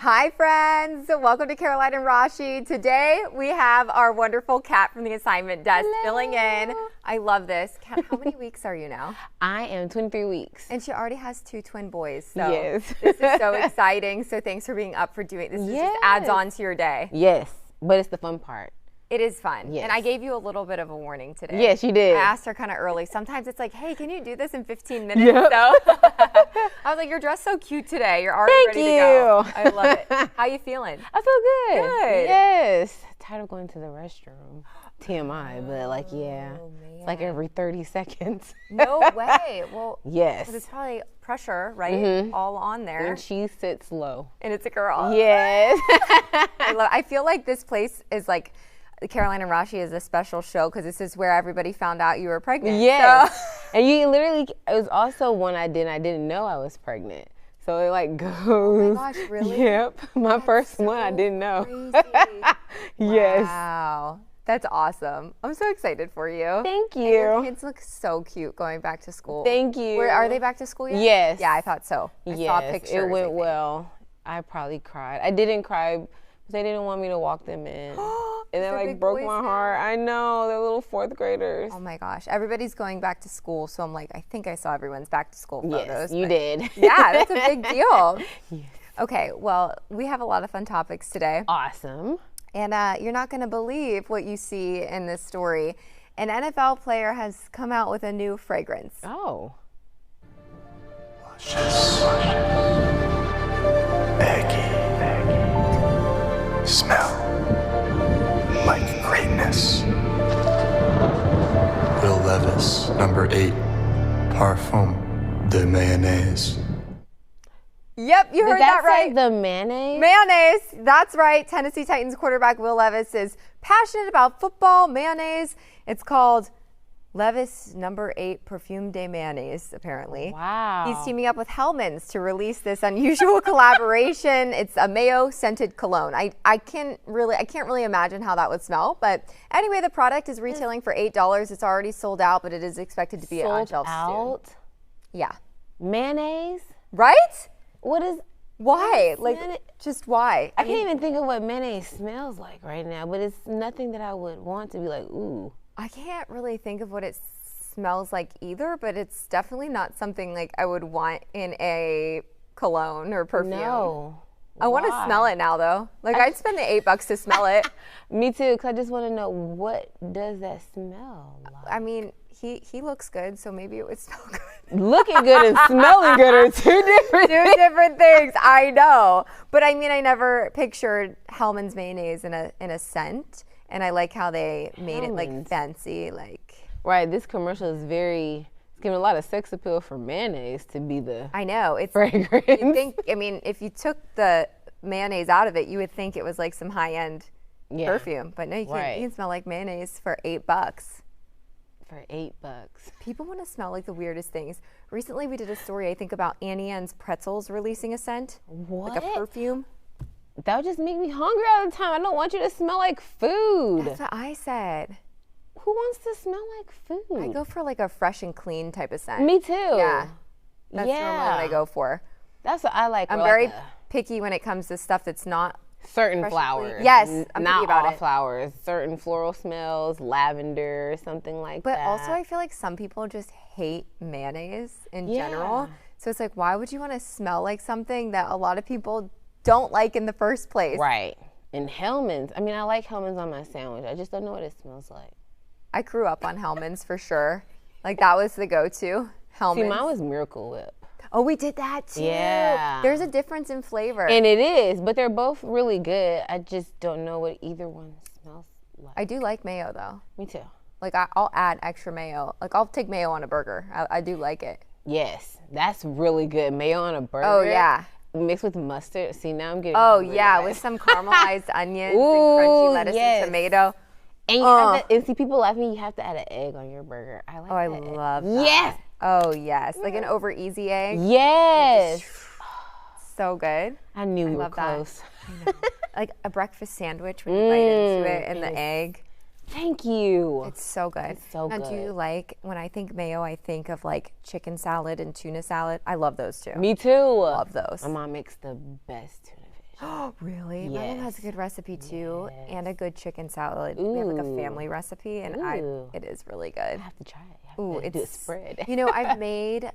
Hi friends, welcome to Caroline and Rashi. Today we have our wonderful Kat from the assignment desk filling in. I love this. Kat, how many weeks are you now? I am 23 weeks. And she already has 2 twin boys. So yes. This is so exciting. So thanks for being up for doing this. This just adds on to your day. Yes, but it's the fun part. It is fun. Yes. And I gave you a little bit of a warning today. Yes, you did. I asked her kind of early. Sometimes it's like, hey, can you do this in 15 minutes? Yep. So I was like, you're dressed so cute today. You're already ready to go. I love it. How you feeling? I feel good. Good. Yes. Tired of going to the restroom. TMI, but like, yeah. It's like every 30 seconds. No way. Well, yes. It's probably pressure, right? All on there. And she sits low. And it's a girl. Yes. I feel like this place is like, Caroline and Rashi is a special show because this is where everybody found out you were pregnant. Yes. So. And you literally, it was also one I didn't know I was pregnant. So it like goes. Oh my gosh, really? Yep. My first one, I didn't know. Yes. Wow. That's awesome. I'm so excited for you. Thank you. And your kids look so cute going back to school. Thank you. Are they back to school yet? Yes. Yeah, I thought so. I saw pictures. It went well. I probably cried. I didn't cry because they didn't want me to walk them in. And it like broke my heart. I know, they're little 4th graders. Oh my gosh, everybody's going back to school, so I'm like, I think I saw everyone's back to school photos. Yes, you did. Yeah, that's a big deal. Yes. Okay, well, we have a lot of fun topics today. Awesome. And you're not going to believe what you see in this story. An NFL player has come out with a new fragrance. Oh. Luscious. Eggy. Smell like greatness. Will Levis, number 8, Parfum de Mayonnaise. Yep, you heard that right. The mayonnaise? Mayonnaise, that's right. Tennessee Titans quarterback Will Levis is passionate about football, mayonnaise. It's called Levis number 8 Perfume de Mayonnaise, apparently. Wow. He's teaming up with Hellmann's to release this unusual collaboration. It's a mayo-scented cologne. I can't really imagine how that would smell. But anyway, the product is retailing for $8. It's already sold out, but it is expected to be on shelves soon. Yeah. Mayonnaise? Right? What is... Why? Like, just why? I can't even think of what mayonnaise smells like right now, but it's nothing that I would want to be like, ooh. I can't really think of what it smells like either, but it's definitely not something like I would want in a cologne or perfume. No. I want to smell it now though. Like I'd spend the $8 to smell it. Me too, because I just want to know, what does that smell like? I mean, he looks good, so maybe it would smell good. Looking good and smelling good are two different things. I know. But I mean, I never pictured Hellmann's mayonnaise in a scent. And I like how they made it like fancy, like. Right, this commercial is it's giving a lot of sex appeal for mayonnaise to be the I know, it's fragrance. You think, I mean, if you took the mayonnaise out of it, you would think it was like some high-end perfume. But no, you can't. You can smell like mayonnaise for $8. For $8. People want to smell like the weirdest things. Recently, we did a story, I think, about Annie Ann's Pretzels releasing a scent. What? Like a perfume. That would just make me hungry all the time. I don't want you to smell like food. That's what I said. Who wants to smell like food? I go for like a fresh and clean type of scent. Me too. Yeah. That's normally what I go for. That's what I like. I'm very picky when it comes to stuff that's not certain flowers. Yes, I'm not picky about all it. flowers. Certain floral smells, lavender, something like that. But also I feel like some people just hate mayonnaise in general. So it's like, why would you want to smell like something that a lot of people don't like in the first place? Right. And Hellmann's, I mean, I like Hellmann's on my sandwich. I just don't know what it smells like. I grew up on Hellmann's for sure. Like that was the go-to. Hellmann's. See, mine was Miracle Whip. Oh, we did that too. Yeah. There's a difference in flavor. And it is, but they're both really good. I just don't know what either one smells like. I do like mayo though. Me too. Like I'll add extra mayo. Like I'll take mayo on a burger. I do like it. Yes, that's really good. Mayo on a burger. Oh yeah. Mixed with mustard. See, now I'm getting with some caramelized onions and crunchy lettuce and tomato. And you have to, and see, people laugh at me, you have to add an egg on your burger. I like that. I love that. Yes. Oh yes, like an over easy egg. Yes. So good. I knew we were love close. That. Like a breakfast sandwich when you bite into it and the egg. Thank you. It's so good. It's so good. Now, do you like, when I think mayo, I think of like chicken salad and tuna salad. I love those too. Me too. Love those. My mom makes the best tuna fish. Oh, really? My mom has a good recipe too, Yes. and a good chicken salad. We have like a family recipe, and it is really good. I have to try it. I have to do a spread. You know, I've made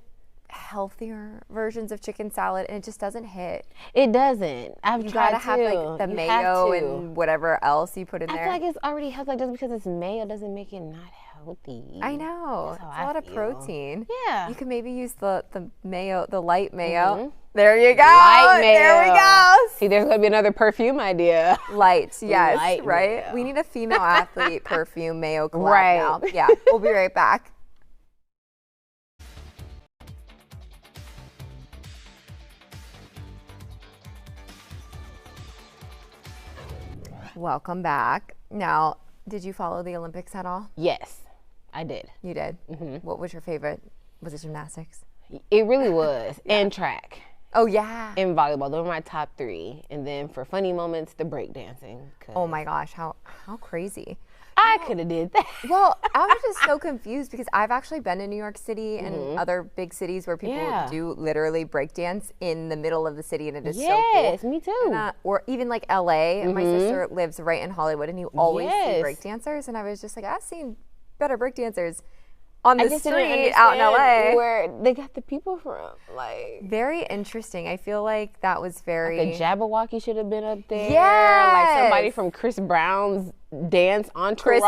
healthier versions of chicken salad, and it just doesn't hit. It doesn't. I've You tried gotta have like the mayo and whatever else you put in there. I feel like it's already healthy. Like, just because it's mayo doesn't make it not healthy. I know. It's a lot of protein. Yeah. You can maybe use the mayo, the light mayo. There you go. Light mayo. There we go. See, there's going to be another perfume idea. Light, yes, Light right? mayo. We need a female athlete perfume mayo collab Right. now. Yeah, we'll be right back. Welcome back. Now, did you follow the Olympics at all? Yes, I did. You did? What was your favorite? Was it gymnastics? It really was. And track. Oh, yeah. And volleyball. Those were my top 3. And then for funny moments, the breakdancing. Oh my gosh, how crazy. I could have did that. Well, I was just so confused because I've actually been in New York City and other big cities where people do literally breakdance in the middle of the city, and it is so cool. Yes, me too. And, or even like LA. My sister lives right in Hollywood, and you always see breakdancers, and I was just like, I've seen better breakdancers on the street out in LA. Where they got the people from, like. Very interesting. I feel like that was very. Like a Jabberwocky should have been up there. Yes. Like somebody from Chris Brown's dance entourage.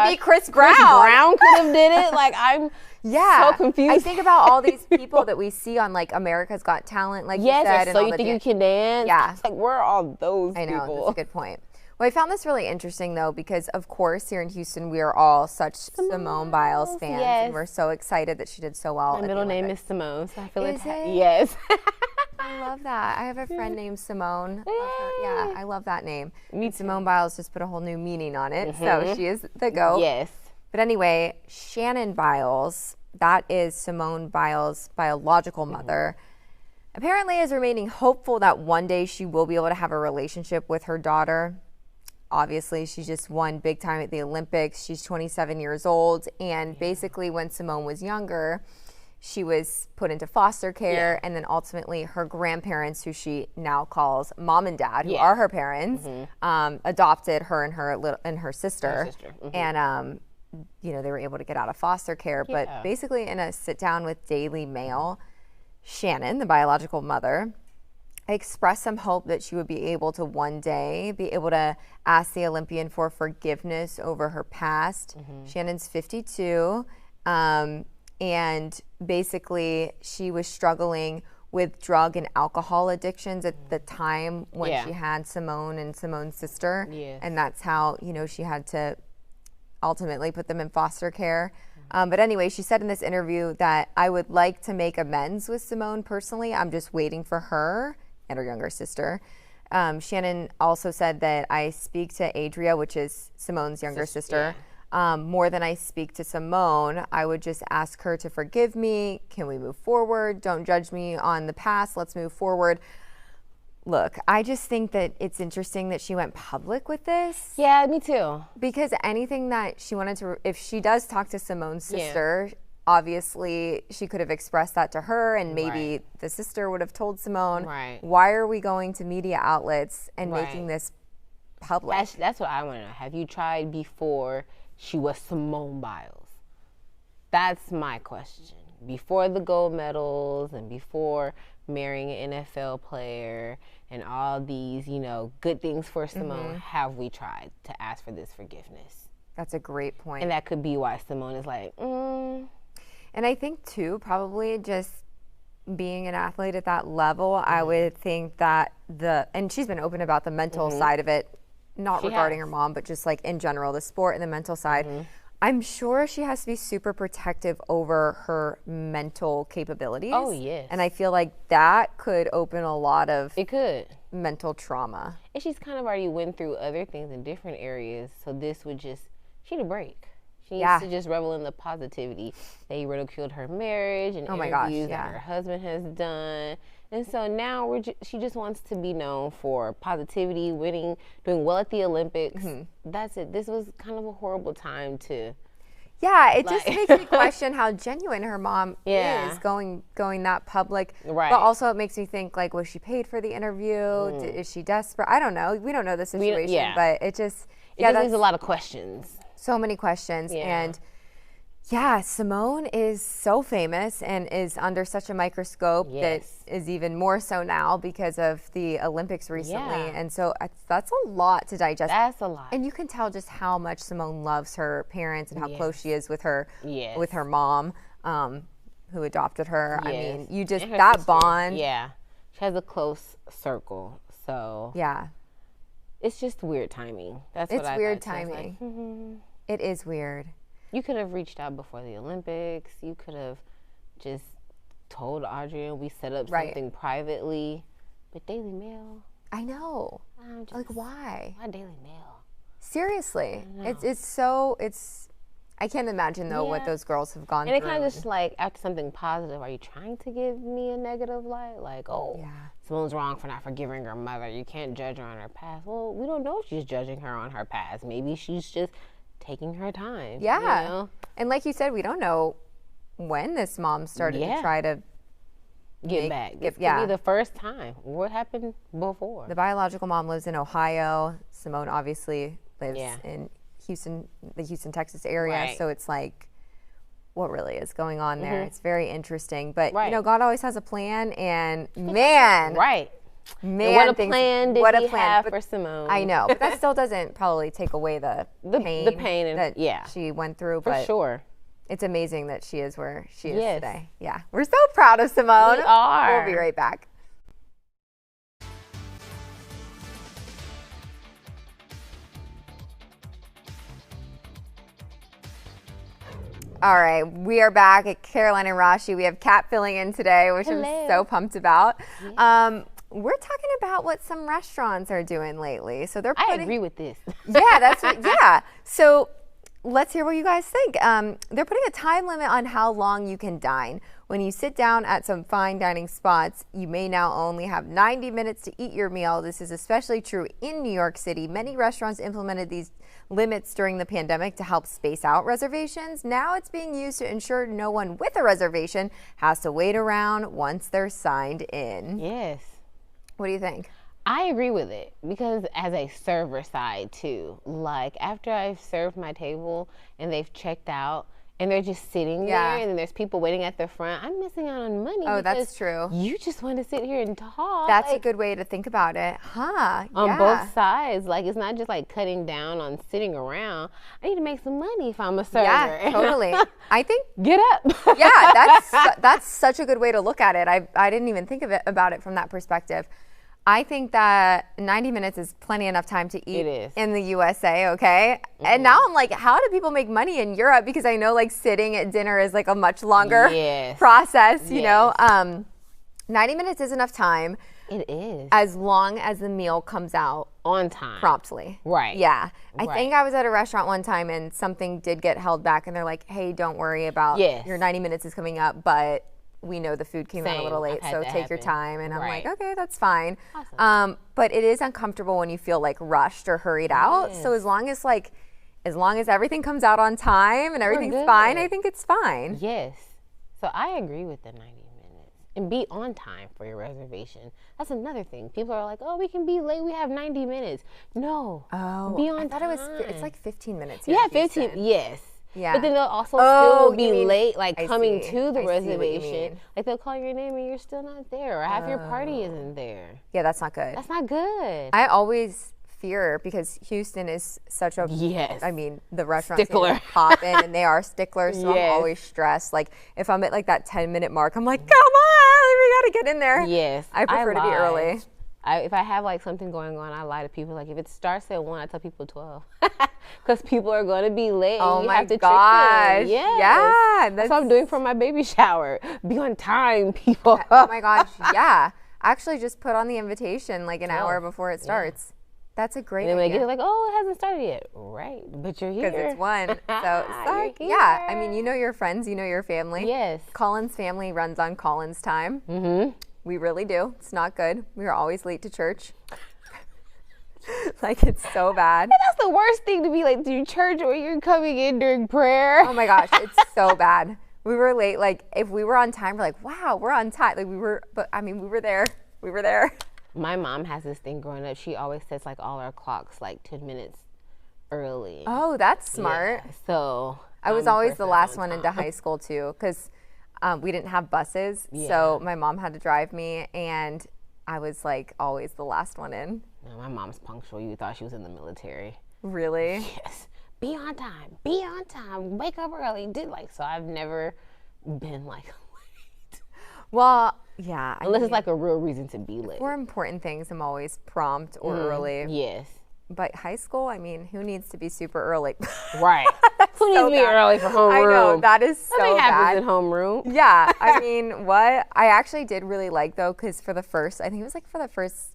Maybe Chris Brown. Chris Brown could have did it. Like, I'm so confused. I think about all these people that we see on like America's Got Talent, like you said. Yes, So You Think You Can Dance. Yeah. It's like, where are all those people? I know, that's a good point. Well, I found this really interesting, though, because, of course, here in Houston, we are all such Simone Biles fans, and we're so excited that she did so well. My middle name is Simone, so I feel Is it? Yes. I love that. I have a friend named Simone. Yeah, I love that name. Simone Biles just put a whole new meaning on it, so she is the GOAT. Yes. But anyway, Shannon Biles, that is Simone Biles' biological mother, apparently is remaining hopeful that one day she will be able to have a relationship with her daughter. Obviously, she just won big time at the Olympics. She's 27 years old. And basically, when Simone was younger, she was put into foster care. And then ultimately, her grandparents, who she now calls mom and dad, who are her parents, adopted her and her sister. And, you know, they were able to get out of foster care. But basically, in a sit down with Daily Mail, Shannon, the biological mother, expressed some hope that she would be able to one day be able to ask the Olympian for forgiveness over her past. Shannon's 52, and basically she was struggling with drug and alcohol addictions at the time when she had Simone and Simone's sister, and that's how, you know, she had to ultimately put them in foster care. But anyway, she said in this interview that I would like to make amends with Simone personally. I'm just waiting for her and her younger sister. Shannon also said that I speak to Adria, which is Simone's younger sister, more than I speak to Simone. I would just ask her to forgive me. Can we move forward? Don't judge me on the past. Let's move forward. Look, I just think that it's interesting that she went public with this. Yeah, me too. Because anything that she wanted to, if she does talk to Simone's sister, obviously she could have expressed that to her, and maybe the sister would have told Simone. Why are we going to media outlets and making this public? That's what I want to know. Have you tried before she was Simone Biles? That's my question. Before the gold medals and before marrying an NFL player and all these, you know, good things for Simone, have we tried to ask for this forgiveness? That's a great point. And that could be why Simone is like, And I think, too, probably just being an athlete at that level, I would think that and she's been open about the mental side of it, not regarding her mom, but just like in general, the sport and the mental side. I'm sure she has to be super protective over her mental capabilities. Oh, yes. And I feel like that could open a lot of mental trauma. And she's kind of already went through other things in different areas, so this would just, she need a break. She needs to just revel in the positivity. They ridiculed her marriage and interviews that her husband has done. And so now she just wants to be known for positivity, winning, doing well at the Olympics. That's it. This was kind of a horrible time to Yeah, it just makes me question how genuine her mom Yeah. is going that public. Right. But also it makes me think, like, was she paid for the interview? Is she desperate? I don't know. We don't know the situation, yeah. but it just, It just leaves a lot of questions. so many questions. Yeah. And yeah, Simone is so famous and is under such a microscope that is even more so now because of the Olympics recently. Yeah. And so that's a lot to digest. That's a lot. And you can tell just how much Simone loves her parents and how Yes. close she is with her Yes. with her mom, who adopted her. I Yes. mean, you just And her that sister. bond. Yeah. She has a close circle. So Yeah. it's just weird timing. That's It's what I weird thought. So I was timing. like, It is weird. you could have reached out before the Olympics. You could have just told Audrey we set up Right. something privately. But Daily Mail, I know. I'm just, Like, why? why Daily Mail? Seriously. It's I can't imagine though what Yeah. those girls have gone And it through. kind of just like, after something positive, are you trying to give me a negative light? Like, oh, Yeah. Simone's wrong for not forgiving her mother. You can't judge her on her past. Well, we don't know if she's judging her on her past. Maybe she's just taking her time. Yeah. You know? And like you said, we don't know when this mom started to Yeah. try to Get back. This could yeah. be the first time. What happened before? The biological mom lives in Ohio. Simone obviously lives Yeah. in Houston, the Houston, Texas area. Right. So it's like, what really is going on there? It's very interesting. But, Right. you know, God always has a plan. And man, Right. man, And what a things- plan did what he a plan. have But for Simone? I know. But that still doesn't probably take away the pain, and- that yeah. she went through. For but sure. it's amazing that she is where she is Yes. today. Yeah. We're so proud of Simone. We are. We'll be right back. All right, we are back at Caroline and Rashi. We have Kat filling in today, which I'm Hello. so pumped about. We're talking about what some restaurants are doing lately. So they're I putting, agree with this. yeah, that's what, yeah. So let's hear what you guys think. They're putting a time limit on how long you can dine. When you sit down at some fine dining spots, you may now only have 90 minutes to eat your meal. This is especially true in New York City. Many restaurants implemented these limits during the pandemic to help space out reservations. Now it's being used to ensure no one with a reservation has to wait around once they're signed in. Yes. What do you think? I agree with it because as a server side too, like after I've served my table and they've checked out and they're just sitting Yeah. there and there's people waiting at the front, I'm missing out on money. Oh, that's because true. You just want to sit here and talk. That's a like, good way to think about it. Huh? on yeah. both sides. Like it's not just like cutting down on sitting around. I need to make some money if I'm a server. Yeah, totally. I think Get up. yeah, that's such a good way to look at it. I didn't even think of it about it from that perspective. I think that 90 minutes is plenty enough time to eat It is. in the USA, okay? And now I'm like, how do people make money in Europe? Because I know like sitting at dinner is like a much longer Yes. process, you know? 90 minutes is enough time It is. as long as the meal comes out On time. promptly. Right. Yeah. I Right. think I was at a restaurant one time and something did get held back and they're like, hey, don't worry about Yes. your 90 minutes is coming up, but we know the food came out a Same. little late, I've had so that take your happen. time. And I'm like, Right. okay, that's fine. Awesome. But it is uncomfortable when you feel like rushed or hurried out. So as long as everything comes out on time and everything's good. fine, I think it's fine. Yes. So I agree with the 90 minutes. And be on time for your reservation. That's another thing. People are like, oh, we can be late. We have 90 minutes. No. Oh, be on I thought time. it's like 15 minutes. Here Yeah, in 15. Houston. Yes. Yeah. But then they'll also Oh, still you be mean- late, like I coming see. to the I see what you reservation. mean. Like they'll call your name and you're still not there, or half your party isn't there. Yeah, that's not good. That's not good. I always fear because Houston is such a Yes. I mean, the restaurants Stickler. pop in and they are sticklers, so Yes. I'm always stressed. Like if I'm at like that 10-minute mark, I'm like, come on, we gotta get in there. Yes. I prefer to be lie. early. If I have like something going on, I lie to people. Like if it starts at 1, I tell people 12, because people are going to be late. Oh and you my have to gosh. trick them. Yes. Yeah, That's what I'm doing for my baby shower. Be on time, people. Oh my gosh, yeah. Actually just put on the invitation like an hour before it starts. That's a great And then when I get idea. it, like, oh, it hasn't started yet. Right, but you're here. Because it's 1. So You're yeah, I here. mean, you know your friends, you know your family. Yes. Colin's family runs on Colin's time. Mm-hmm. We really do. It's not good. We are always late to church. Like, it's so bad. That's the worst thing to be like, do church or you're coming in during prayer. Oh my gosh, it's so bad. We were late. Like, if we were on time, we're like, wow, we're on time. Like, we were there. We were there. My mom has this thing growing up. She always sets like all our clocks like 10 minutes early. Oh, that's smart. Yeah, so I was always the last one into high school too, because we didn't have buses. Yeah. So my mom had to drive me, and I was like always the last one in. No, my mom's punctual. You thought she was in the military. Really? Yes. Be on time. Be on time. Wake up early. So I've never been like late. Well, yeah. Unless it's like a real reason to be late. For important things, I'm always prompt or early. Yes. But high school, I mean, who needs to be super early? Right. Who needs to be early for homeroom? I know, that is so Nothing bad. happens in homeroom. Yeah, I mean, what? I actually did really like, though, because I think it was like for the first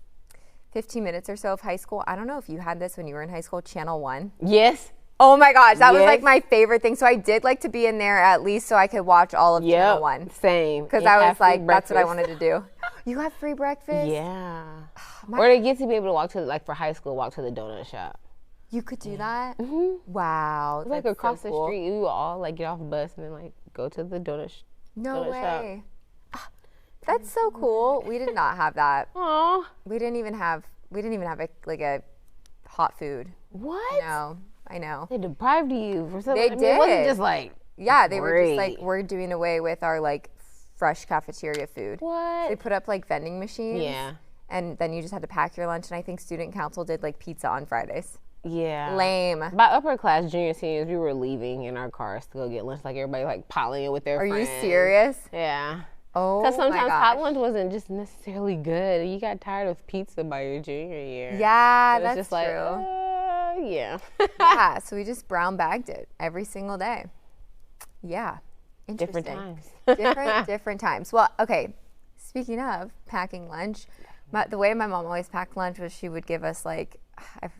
15 minutes or so of high school. I don't know if you had this when you were in high school, Channel 1. Yes. Oh my gosh, that was Yes. like my favorite thing. So I did like to be in there at least so I could watch all of Channel 1. Same. Because And I have was like, free that's what I breakfast. wanted to do. You have free breakfast? Yeah. Or they get to be able to walk to, like for high school, walk to the donut shop. You could do that? Mm-hmm. Wow. It's like that's across so the cool. street, you all like get off a bus and then like go to the donut No donut shop. way. Ah, that's so cool. We did not have that. Aw. We didn't even have a hot food. What? No, I know. They deprived you for something. They I mean, It wasn't did. just like, Yeah, they were just Great. like, we're doing away with our like fresh cafeteria food. what? They put up like vending machines. Yeah. And then you just had to pack your lunch. And I think student council did like pizza on Fridays. Yeah. Lame. By upper class, junior, seniors, we were leaving in our cars to go get lunch. Like everybody like piling in with their Are friends. you serious? Yeah. Oh, Because sometimes my hot gosh. lunch wasn't just necessarily good. You got tired of pizza by your junior year. Yeah, So it's that's just like, true. yeah. Yeah, so we just brown bagged it every single day. Yeah. Interesting. Different times. different times. Well, okay. Speaking of packing lunch, the way my mom always packed lunch was she would give us like,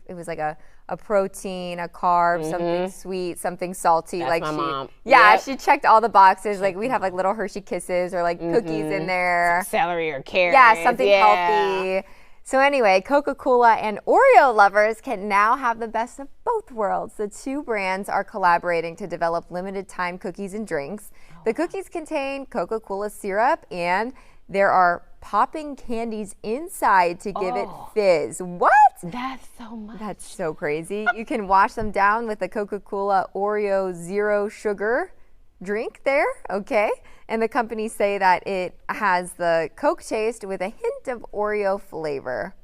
it was like a protein, a carb, something sweet, something salty. That's like my she, mom. Yeah, Yep. she checked all the boxes. Like we'd have like little Hershey Kisses or like cookies in there. Celery or carrots. Yeah, something healthy. So anyway, Coca-Cola and Oreo lovers can now have the best of both worlds. The two brands are collaborating to develop limited time cookies and drinks. The cookies contain Coca-Cola syrup, and there are popping candies inside to give it fizz. What? That's so much. That's so crazy. You can wash them down with the Coca-Cola Oreo Zero Sugar drink there, okay? And the companies say that it has the Coke taste with a hint of Oreo flavor.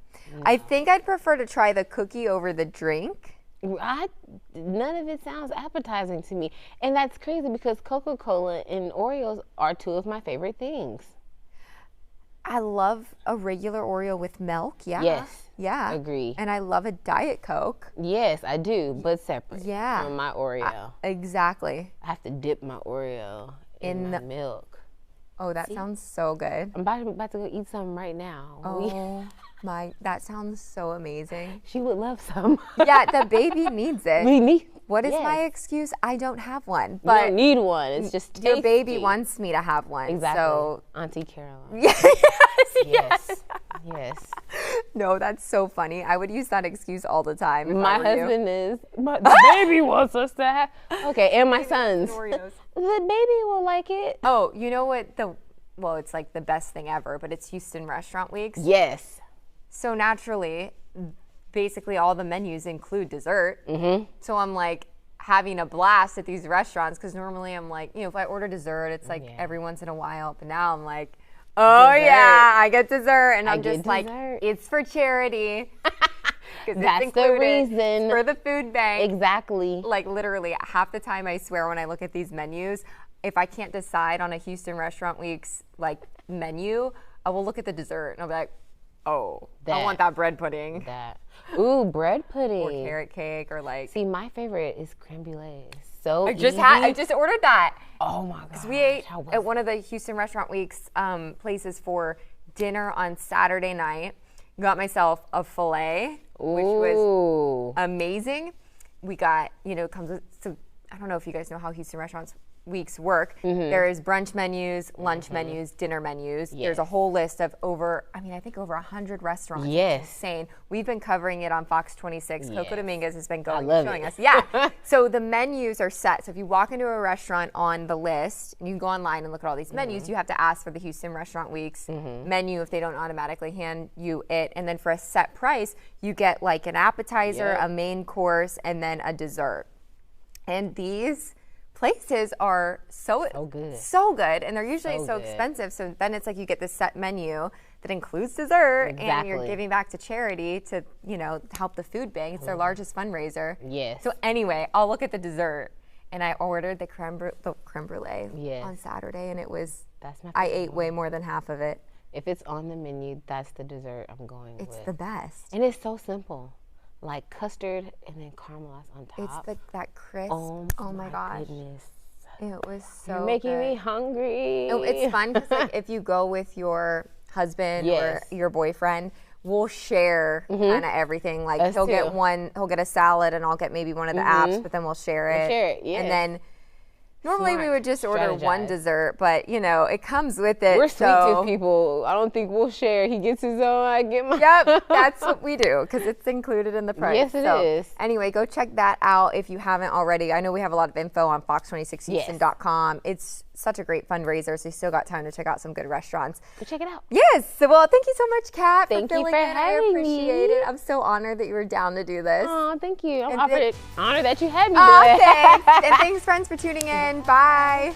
I think I'd prefer to try the cookie over the drink. None of it sounds appetizing to me. And that's crazy because Coca-Cola and Oreos are two of my favorite things. I love a regular Oreo with milk, yeah. Yes. Yeah. Agree. And I love a Diet Coke. Yes, I do, but separate Yeah. from my Oreo. Exactly. I have to dip my Oreo in my milk. Oh, that sounds so good. I'm about to go eat some right now. Oh that sounds so amazing. She would love some. Yeah, the baby needs it. We need. What is yes. my excuse? I don't have one. You But don't need one. It's just tasty. your baby wants me to have one. Exactly. So Auntie Caroline. yes. Yes. Yes. No, that's so funny. I would use that excuse all the time. If My I were you. husband is. But the baby wants us to have. Okay, and my sons. Oreos. The baby will like it. Oh, you know what? Well, it's like the best thing ever, but it's Houston Restaurant Weeks. Yes. So naturally, basically all the menus include dessert. Mm-hmm. So I'm like having a blast at these restaurants because normally I'm like, if I order dessert, it's like every once in a while. But now I'm like, oh Dessert. yeah, I get dessert, and I'm get just like, dessert. it's for charity. 'Cause That's it's the included. reason. It's for the food bank. Exactly. Like literally half the time I swear when I look at these menus, if I can't decide on a Houston Restaurant Week's like menu, I will look at the dessert and I'll be like, oh, I want that bread pudding That. Ooh, bread pudding. or carrot cake or like. See, my favorite is creme brulee. So I just easy. ordered that. Oh my god. We ate at one of the Houston Restaurant Week's places for dinner on Saturday night. Got myself a filet, which was amazing. We got, it comes with, so I don't know if you guys know how Houston restaurants week's work. There is brunch menus, lunch menus, dinner menus. There's a whole list of I think over 100 restaurants. Yes. It's insane. We've been covering it on Fox 26. Coco Dominguez has been showing it. us. Yeah. So the menus are set. So if you walk into a restaurant on the list, and you can go online and look at all these menus, you have to ask for the Houston Restaurant Week's menu if they don't automatically hand you it. And then for a set price, you get like an appetizer, a main course, and then a dessert. And these places are so good, and they're usually so expensive. So then it's like you get this set menu that includes dessert, and you're giving back to charity to help the food bank. It's their largest fundraiser. Yes. So anyway, I'll look at the dessert, and I ordered the creme brulee on Saturday, and it was. I ate way more than half of it. If it's on the menu, that's the dessert I'm going with. It's the best, and it's so simple. Like custard and then caramelized on top. It's that crisp. Oh my gosh. Goodness. It was so You're making me hungry. It's fun because like, if you go with your husband or your boyfriend, we'll share kind of everything. Like he'll get a salad and I'll get maybe one of the apps, but then we'll share it. And then normally we would just order one dessert, but it comes with it. We're sweet tooth people. I don't think we'll share. He gets his own, I get mine. Yep, that's what we do because it's included in the price. Yes, it is. Anyway, go check that out if you haven't already. I know we have a lot of info on fox26houston.com. It's such a great fundraiser, so you still got time to check out some good restaurants. Go check it out. Yes. So, well, thank you so much, Kat. Thank you for having I appreciate it. I'm so honored that you were down to do this. Oh, thank you. I'm honored that you had me do it. Thanks. And thanks, friends, for tuning in. Bye.